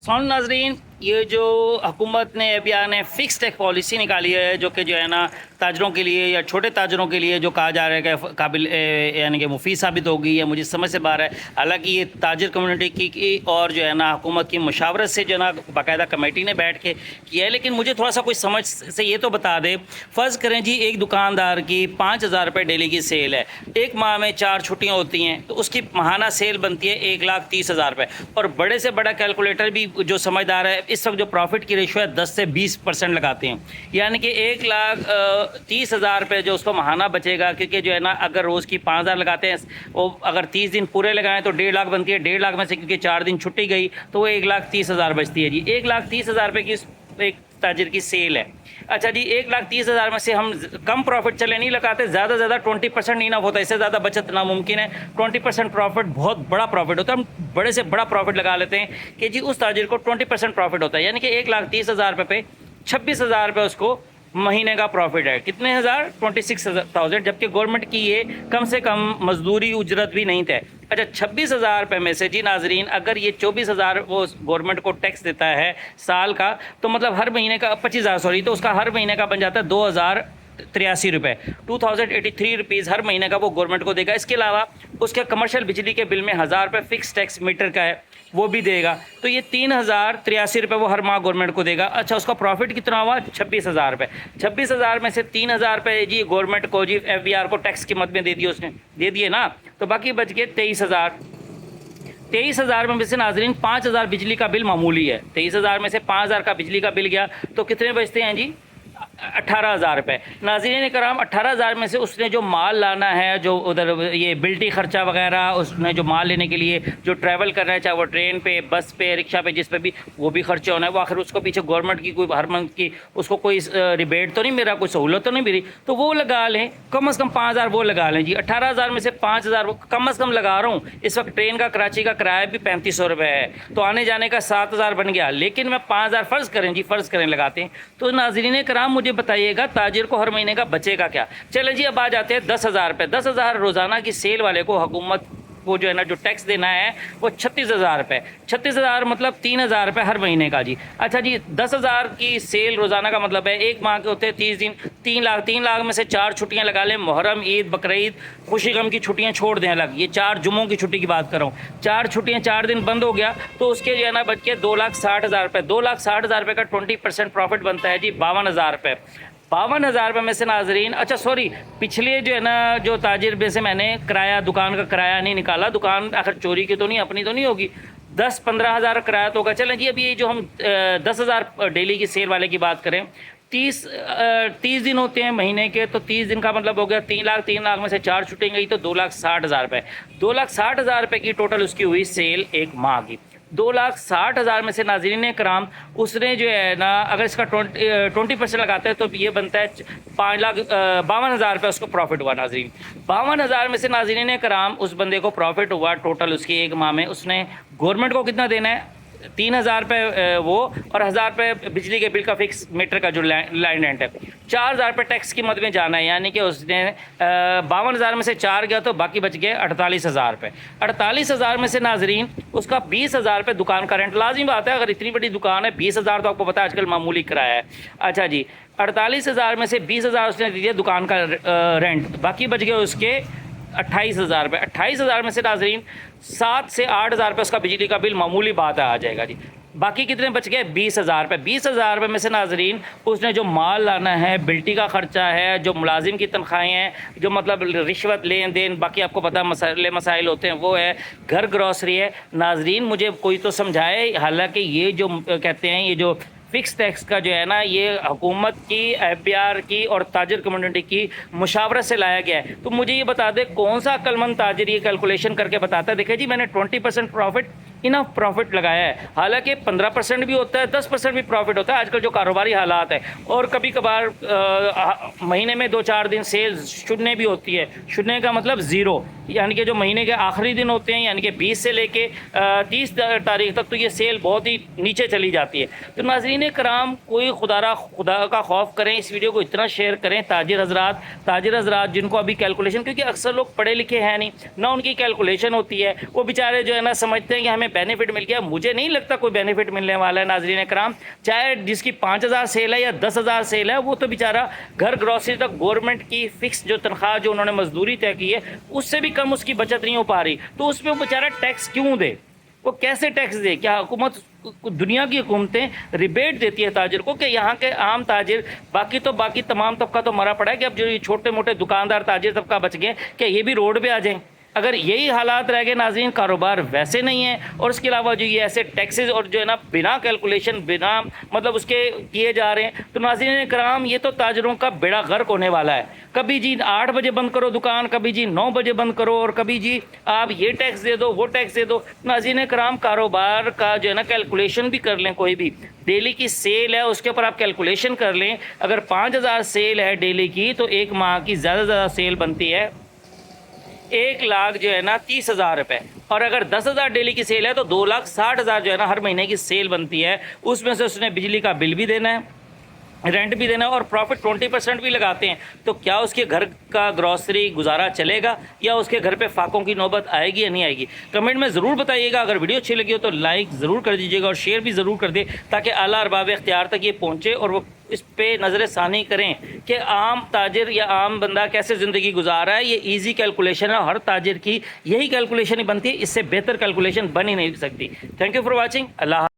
सौन नाजरीन, ये जो हुकूमत ने अभी आने फ़िक्स टैक्स पॉलिसी निकाली है जो कि जो है ना ताजरों के लिए या छोटे ताजरों के लिए जो कहा जा रहा है कि काबिल यानी कि मुफीद साबित होगी, है मुझे समझ से बाहर है। हालांकि ये ताजर कम्युनिटी की और जो है ना हुकूमत की मुशावरत से जो है ना बाकायदा कमेटी ने बैठ के किया है। लेकिन मुझे थोड़ा सा कुछ समझ से ये तो बता दे, फ़र्ज़ करें जी एक दुकानदार की 5,000 रुपये डेली की सेल है, एक माह में 4 छुट्टियाँ होती हैं तो उसकी माहाना सेल बनती है 1,30,000 रुपये। और बड़े से बड़ा कैलकुलेटर भी जो समझदार है इस वक्त जो प्रॉफिट की रेशो है 10 से 20% लगाते हैं, यानी कि 1,30,000 रुपये जो उसको महाना बचेगा। क्योंकि जो है ना अगर रोज़ की 5,000 लगाते हैं, वो अगर 30 दिन पूरे लगाएं तो 1.5 लाख बनती है। 1.5 लाख में से क्योंकि 4 दिन छुट्टी गई तो वो 1,30,000 बचती है जी। 1,30,000 रुपये की एक ताजिर की सेल है। अच्छा जी, 1,30,000 में से हम कम प्रॉफिट चले नहीं लगाते, ज़्यादा से ज़्यादा 20% नहीं ना होता, इससे ज़्यादा बचत नामुमकिन है। 20% प्रॉफिट बहुत बड़ा प्रॉफिट होता है। हम बड़े से बड़ा प्रॉफिट लगा लेते हैं कि जी उस ताजिर को 20% प्रॉफिट होता है, यानी कि 1,30,000 रुपये पे 26,000 रुपये उसको महीने का प्रॉफिट है। कितने हज़ार? 26,000। जबकि गवर्नमेंट की ये कम से कम मजदूरी उजरत भी नहीं तय। अच्छा, 26,000 रुपये में से जी नाजरीन अगर ये 24,000 वो गवर्नमेंट को टैक्स देता है साल का, तो मतलब हर महीने का 25,000 सॉरी, तो उसका हर महीने का बन जाता है 2,083 रुपये, 2,083 रुपीज़ हर महीने का वो गवर्नमेंट को देगा। इसके अलावा उसके कमर्शियल बिजली के बिल में 1,000 रुपये फ़िक्स टैक्स मीटर का है, वो भी देगा। तो ये 3,083 रुपये वो हर माह गवर्नमेंट को देगा। अच्छा, उसका प्रॉफिट कितना हुआ? 26,000 रुपये। 26,000 में से 3,000 रुपये जी गवर्नमेंट को जी FBR को टैक्स की मद में दे दिए, उसने दे दिए ना, तो बाकी बच गए 23,000। 23,000 में से नाजरीन 5,000 बिजली का बिल मामूली है। 23,000 में से 5,000 का बिजली का बिल गया तो कितने बचते हैं जी? 18,000 रुपये। नाज़रीन कराम, 18,000 में से उसने जो माल लाना है, जो उधर ये बिल्टी ख़र्चा वगैरह, उसने जो माल लेने के लिए जो ट्रैवल करना है, चाहे वो ट्रेन पे, बस पे, रिक्शा पे, जिस पे भी वो भी खर्चे होना है, वो आखिर उसको पीछे गवर्नमेंट की कोई हर मंथ की उसको कोई रिबेट तो नहीं मिल रहा, कोई सहूलत तो नहीं मिली, तो वो लगा लें। कम से कम 5,000 वो लगा लें जी। 18,000 में से 5,000 कम से कम लगा रहा हूँ। इस वक्त ट्रेन का कराची का किराया भी 3,500 रुपये है, तो आने जाने का 7,000 बन गया। लेकिन मैं 5,000 फ़र्ज़ करें जी, फ़र्ज़ करें लगाते हैं, तो नाज़रीन कराम मुझे बताइएगा ताजिर को हर महीने का बचेगा क्या? चले जी, अब आ जाते हैं 10,000 रुपये। 10,000 रोज़ाना की सेल वाले को हुकूमत वो जो है ना जो टैक्स देना है वो 36,000 रुपये। 36,000 मतलब 3,000 रुपये हर महीने का जी। अच्छा जी, 10,000 की सेल रोज़ाना का मतलब है एक माह के होते हैं 30 दिन, 3 लाख में से 4 छुट्टियां लगा लें। मुहर्रम, ईद, बकरीद, खुशी गम की छुट्टियां छोड़ दें अलग, ये 4 जुम्मों की छुट्टी की बात कर रहा हूँ। 4 छुट्टियां 4 दिन बंद हो गया तो उसके जो है ना बच के 2,60,000 रुपये। 2,60,000 रुपये का 20% प्रॉफिट बनता है जी 52,000 रुपये। 52,000 रुपये में से नाजरीन, अच्छा सॉरी, पिछले जो है ना जो ताजिर में से मैंने किराया, दुकान का किराया नहीं निकाला, दुकान आखिर चोरी की तो नहीं, अपनी तो नहीं होगी, 10-15 हज़ार किराया तो होगा। चलें जी, अभी ये जो हम 10,000 डेली की सेल वाले की बात करें, 30 दिन होते हैं महीने के, तो 30 दिन का मतलब हो गया 3 लाख में से 4 छुट्टी गई तो 2,60,000 रुपये। 2,60,000 रुपये की टोटल उसकी हुई सेल एक माह की। 2,60,000 में से नाज़रीन कराम उसने जो है ना अगर इसका 20% लगाता है तो ये बनता है 5,52,000 रुपये उसको प्रॉफिट हुआ। नाज़रीन 52,000 में से नाज़रीन कराम उस बंदे को प्रॉफिट हुआ टोटल उसकी एक माह में। उसने गवर्नमेंट को कितना देना है? 3,000 रुपये वो, और 1,000 रुपये बिजली के बिल का फिक्स मीटर का जो लाइन रेंट है। 4,000 रुपये टैक्स की मद में जाना है, यानी कि उसने 52,000 में से 4 गया तो बाकी बच गए 48,000 रुपये। 48,000 में से नाजरीन उसका 20,000 रुपये दुकान का रेंट। लाजमी बात है, अगर इतनी बड़ी दुकान है 20,000 तो आपको पता है आजकल मामूली किराया है। अच्छा जी, 48,000 में से 20,000 उसने दिया दुकान का रेंट, बाकी बच गए उसके 28,000 रुपये। 28,000 में से नाजरीन 7 से 8,000 रुपये उसका बिजली का बिल मामूली बात आ जाएगा जी। बाकी कितने बच गए? 20,000 रुपये। 20,000 रुपये में से नाजरीन उसने जो माल लाना है, बिल्टी का ख़र्चा है, जो मुलाजिम की तनख्वाहें हैं, जो मतलब रिश्वत लेन देन, बाकी आपको पता मसाइल होते हैं, वो है, घर ग्रॉसरी है। नाजरीन मुझे कोई तो समझाए, हालांकि ये जो कहते हैं ये जो फ़िक्स टैक्स का जो है ना ये हुकूमत की, FBR की और ताजिर कम्युनिटी की मुशावरत से लाया गया है। तो मुझे ये बता दे कौन सा अक्लमंद ताजिर ये कैलकुलेशन करके बताता है, देखिए जी मैंने 20% प्रॉफिट, इनफ प्रॉफिट लगाया है। हालांकि 15% भी होता है, 10% भी प्रॉफिट होता है आजकल जो कारोबारी हालात है। और कभी कभार महीने में 2-4 दिन सेल्स शून्य भी होती है। शून्य का मतलब ज़ीरो, यानी कि जो महीने के आखिरी दिन होते हैं, यानी कि 20 से लेके 30 तारीख तक तो ये सेल बहुत ही नीचे चली जाती है। तो नाज़रीन कराम कोई खुदा का खौफ करें, इस वीडियो को इतना शेयर करें। ताजिर हजरात जिनको अभी कैलकुलेशन, क्योंकि अक्सर लोग पढ़े लिखे हैं नहीं ना, उनकी कैलकुलेशन होती है, वो बेचारे जो है ना समझते हैं कि हमें हमें बेनिफिट मिल गया, मुझे नहीं लगता कोई बेनिफिट मिलने वाला है नाज़रीन कराम। चाहे जिसकी 5,000 सेल है या 10,000 सेल है, वो तो बेचारा घर ग्रॉसरी तक गवर्नमेंट की फिक्स जो तनख्वाह जो उन्होंने मजदूरी तय की है उससे भी कम उसकी बचत नहीं हो पा रही, तो उस पर वो बेचारा टैक्स क्यों दे, वो कैसे टैक्स दे? क्या हुकूमत, दुनिया की हुकूमतें रिबेट देती है ताजिर को कि यहाँ के आम ताजिर, बाकी तमाम तबका तो मरा पड़ा है कि अब जो ये छोटे मोटे दुकानदार ताजिर तबका बच गए, क्या ये भी रोड पे आ जाएं? अगर यही हालात रह गए नाज़रीन, कारोबार वैसे नहीं है, और इसके अलावा जो ये ऐसे टैक्सेस और जो है ना बिना कैलकुलेशन, बिना मतलब उसके किए जा रहे हैं, तो नाज़रीन कराम ये तो ताजरों का बेड़ा गर्क होने वाला है। कभी जी 8 बजे बंद करो दुकान, कभी जी 9 बजे बंद करो, और कभी जी आप ये टैक्स दे दो, वो टैक्स दे दो। नाज़रीन कराम कारोबार का जो है ना कैलकुलेशन भी कर लें, कोई भी डेली की सेल है उसके ऊपर आप कैलकुलेशन कर लें। अगर 5,000 सेल है डेली की, तो एक माह की ज़्यादा से ज़्यादा सेल बनती है 1,00,000 जो है ना 30,000 रुपये, और अगर 10,000 डेली की सेल है तो 2,60,000 जो है ना हर महीने की सेल बनती है। उसमें से उसने बिजली का बिल भी देना है, रेंट भी देना है, और प्रॉफिट 20% भी लगाते हैं। तो क्या उसके घर का ग्रॉसरी गुजारा चलेगा, या उसके घर पे फाकों की नौबत आएगी या नहीं आएगी? कमेंट में ज़रूर बताइएगा। अगर वीडियो अच्छी लगी हो तो लाइक ज़रूर कर दीजिएगा और शेयर भी ज़रूर कर दें, ताकि आला अरबाब इख्तियार तक ये पहुँचे और वो इस पे नज़र सानी करें कि आम ताजिर या आम बंदा कैसे ज़िंदगी गुजार रहा है। ये इजी कैलकुलेशन है, हर ताजिर की यही कैलकुलेशन ही बनती है, इससे बेहतर कैलकुलेशन बन ही नहीं सकती। Thank you for watching. Allah.